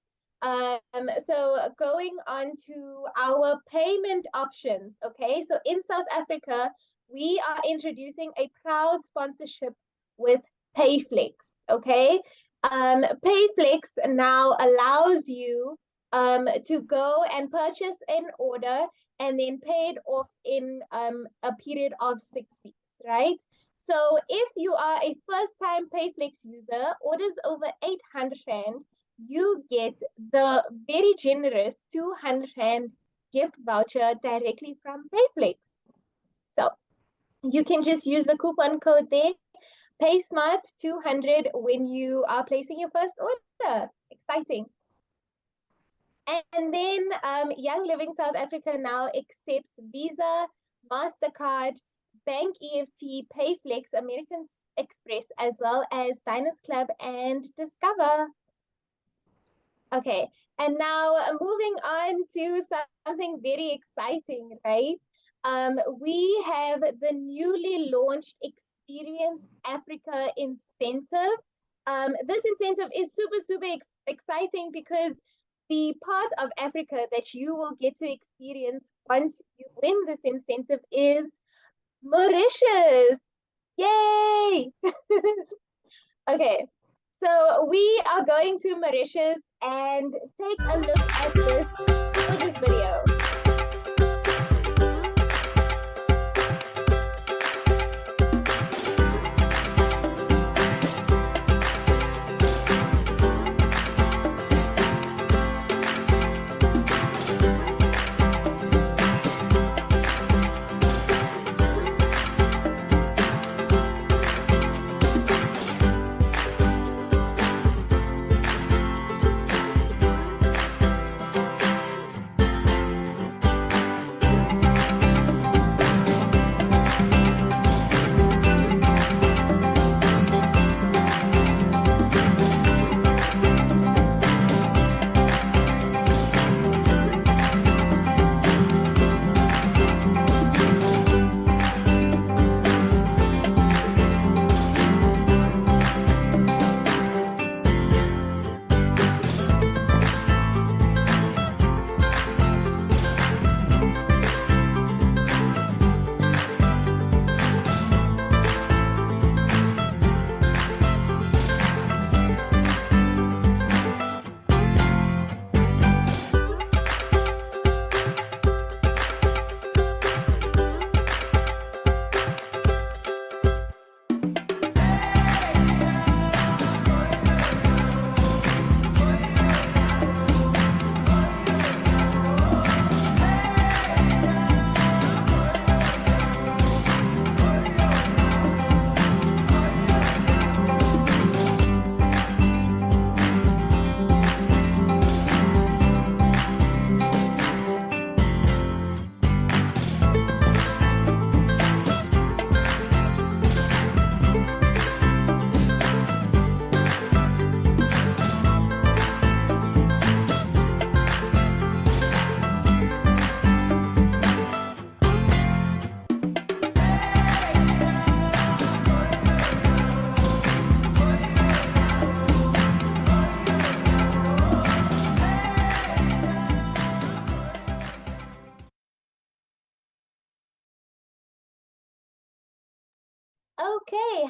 Speaker 2: So going on to our payment options, okay? So in South Africa, we are introducing a proud sponsorship with Payflex, okay? Payflex now allows you to go and purchase an order and then pay it off in a period of 6 weeks, right? So if you are a first-time Payflex user, orders over 800 Rand, you get the very generous 200 Rand gift voucher directly from Payflex. So you can just use the coupon code there, PaySmart200, when you are placing your first order. Exciting. And then Young Living South Africa now accepts Visa, MasterCard, Bank EFT, Payflex, American Express, as well as Diners Club and Discover. Okay, and now moving on to something very exciting, right? We have the newly launched Experience Africa incentive. This incentive is super exciting because the part of Africa that you will get to experience once you win this incentive is Mauritius. Yay! Okay, so we are going to Mauritius and take a look at this gorgeous video.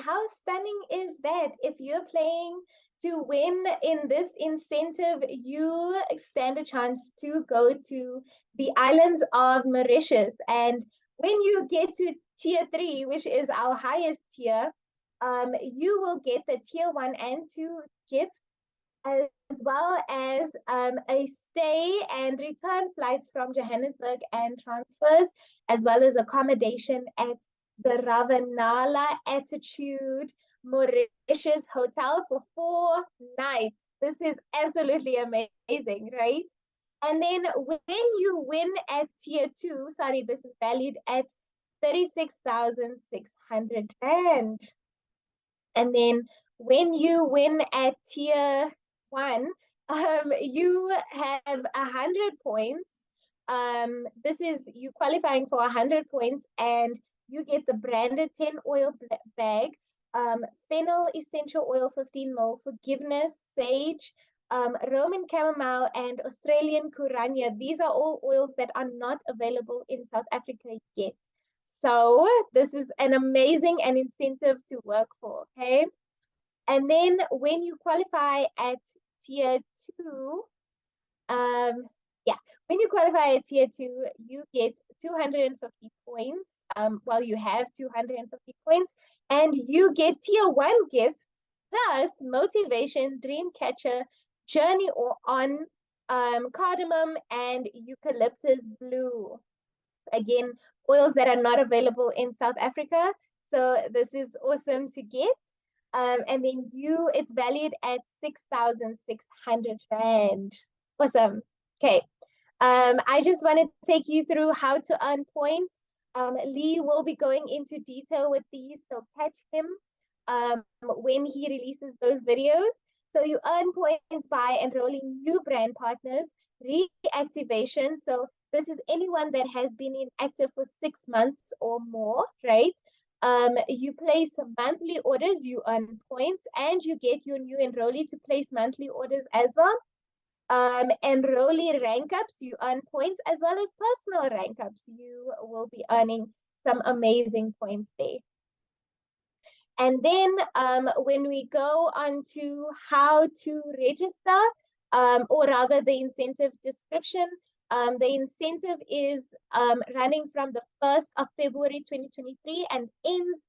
Speaker 2: how stunning is that? If you're playing to win in this incentive, you stand a chance to go to the islands of Mauritius. And when you get to tier 3, which is our highest tier, you will get the tier 1 and 2 gifts, as well as a stay and return flights from Johannesburg and transfers, as well as accommodation at the Ravanala Attitude Mauritius Hotel for 4 nights. This is absolutely amazing, right? And then when you win at tier 2, sorry, this is valued at 36,600 Rand. And then when you win at tier 1, you have 100 points. This is you qualifying for 100 points, and you get the branded 10 oil bag, fennel essential oil 15 ml, forgiveness, sage, Roman chamomile, and Australian curania. These are all oils that are not available in South Africa yet. So this is an amazing and incentive to work for, okay? And then when you qualify at tier 2, when you qualify at tier 2, you get 250 points. Well, you have 250 points, and you get tier 1 gifts plus motivation, dream catcher, journey or on, cardamom, and eucalyptus blue. Again, oils that are not available in South Africa. So this is awesome to get. And then it's valued at 6,600 Rand. Awesome. Okay. I just want to take you through how to earn points. Lee will be going into detail with these, so catch him when he releases those videos. So you earn points by enrolling new brand partners, reactivation. So this is anyone that has been inactive for 6 months or more, right? You place monthly orders, you earn points, and you get your new enrollee to place monthly orders as well. Enrollee rank ups, you earn points, as well as personal rank ups. You will be earning some amazing points there. And then when we go on to how to register, or rather the incentive description, the incentive is running from the 1st of February 2023 and ends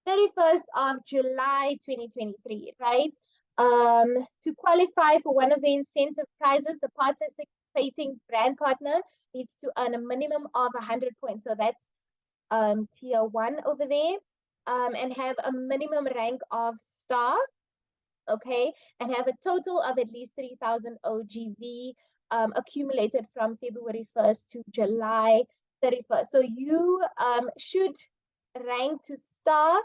Speaker 2: 31st of July 2023, right? To qualify for one of the incentive prizes, the participating brand partner needs to earn a minimum of 100 points. So that's tier 1 over there, and have a minimum rank of star, okay, and have a total of at least 3,000 OGV accumulated from February 1st to July 31st. So you should rank to star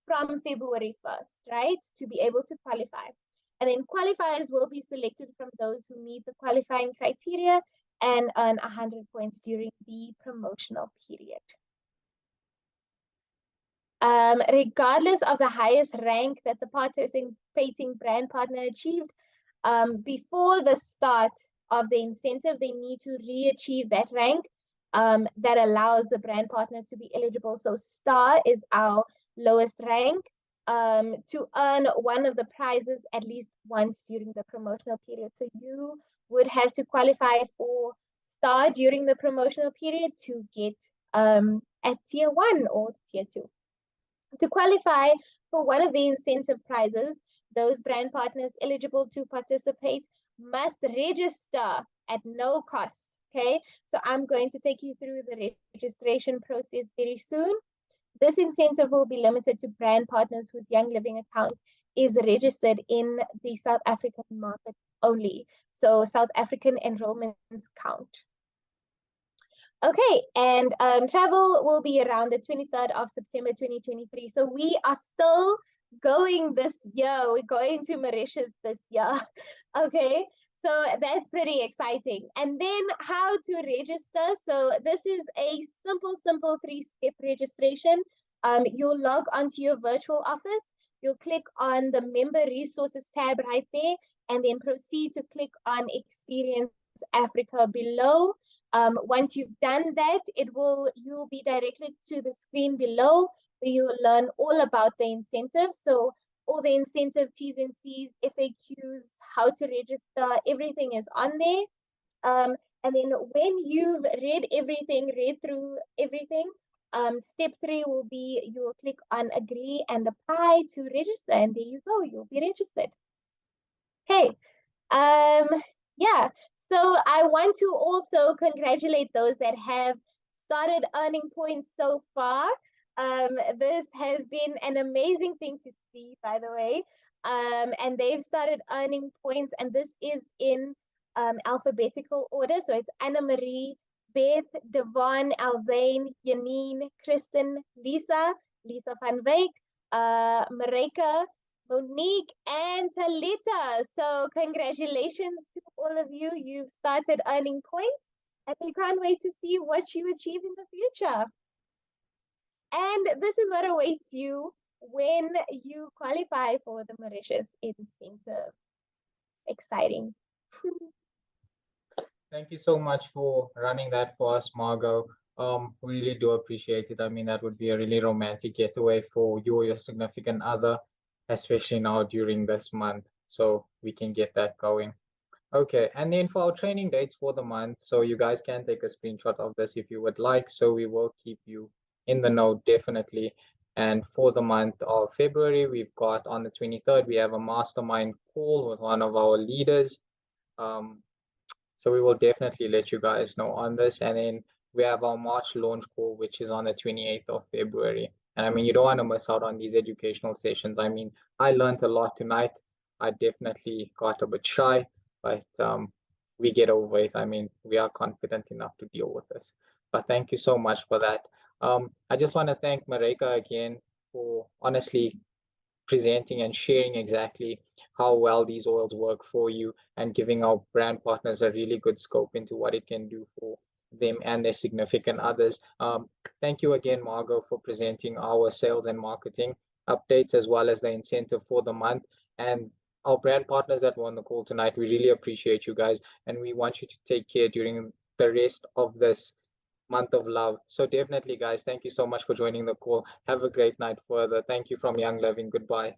Speaker 2: from February 1st, right, to be able to qualify. And then qualifiers will be selected from those who meet the qualifying criteria and earn 100 points during the promotional period. Regardless of the highest rank that the participating brand partner achieved, before the start of the incentive, they need to re-achieve that rank that allows the brand partner to be eligible. So star is our lowest rank, to earn one of the prizes at least once during the promotional period. So you would have to qualify for star during the promotional period to get at tier 1 or tier 2. To qualify for one of the incentive prizes, those brand partners eligible to participate must register at no cost, okay? So I'm going to take you through the registration process very soon. This incentive will be limited to brand partners whose Young Living account is registered in the South African market only. So South African enrollments count. Okay, and travel will be around the 23rd of September 2023. So we are still going this year. We're going to Mauritius this year. Okay, so that's pretty exciting. And then how to register. So this is a simple 3-step registration. You'll log onto your virtual office. You'll click on the Member Resources tab right there, and then proceed to click on Experience Africa below. Once you've done that, you'll be directed to the screen below where you learn all about the incentive. So all the incentive T's and C's, FAQs, how to register, everything is on there. And then when you've read through everything, step 3 will be you will click on agree and apply to register, and there you go, you'll be registered. Okay. Yeah, so I want to also congratulate those that have started earning points so far. This has been an amazing thing to see, by the way. And they've started earning points, and this is in alphabetical order. So it's Anna Marie, Beth, Devon, Alzane, Janine, Kristen, Lisa van Wyk, Marijke, Monique, and Talita. So congratulations to all of you. You've started earning points, and we can't wait to see what you achieve in the future. And this is what awaits you when you qualify for the Mauritius incentive. Exciting.
Speaker 1: Thank you so much for running that for us, Margot. We really do appreciate it. I mean, that would be a really romantic getaway for you or your significant other, especially now during this month. So we can get that going. Okay, and then for our training dates for the month, so you guys can take a screenshot of this if you would like. So we will keep you in the know, definitely. And for the month of February, we've got on the 23rd, we have a mastermind call with one of our leaders. So we will definitely let you guys know on this. And then we have our March launch call, which is on the 28th of February. And I mean, you don't want to miss out on these educational sessions. I mean, I learned a lot tonight. I definitely got a bit shy, but we get over it. I mean, we are confident enough to deal with this. But thank you so much for that. I just want to thank Marijke again for honestly presenting and sharing exactly how well these oils work for you and giving our brand partners a really good scope into what it can do for them and their significant others. Thank you again, Margot, for presenting our sales and marketing updates as well as the incentive for the month. And our brand partners that were on the call tonight, we really appreciate you guys, and we want you to take care during the rest of this month of love. So definitely, guys, thank you so much for joining the call. Have a great night further. Thank you from Young Living. Goodbye.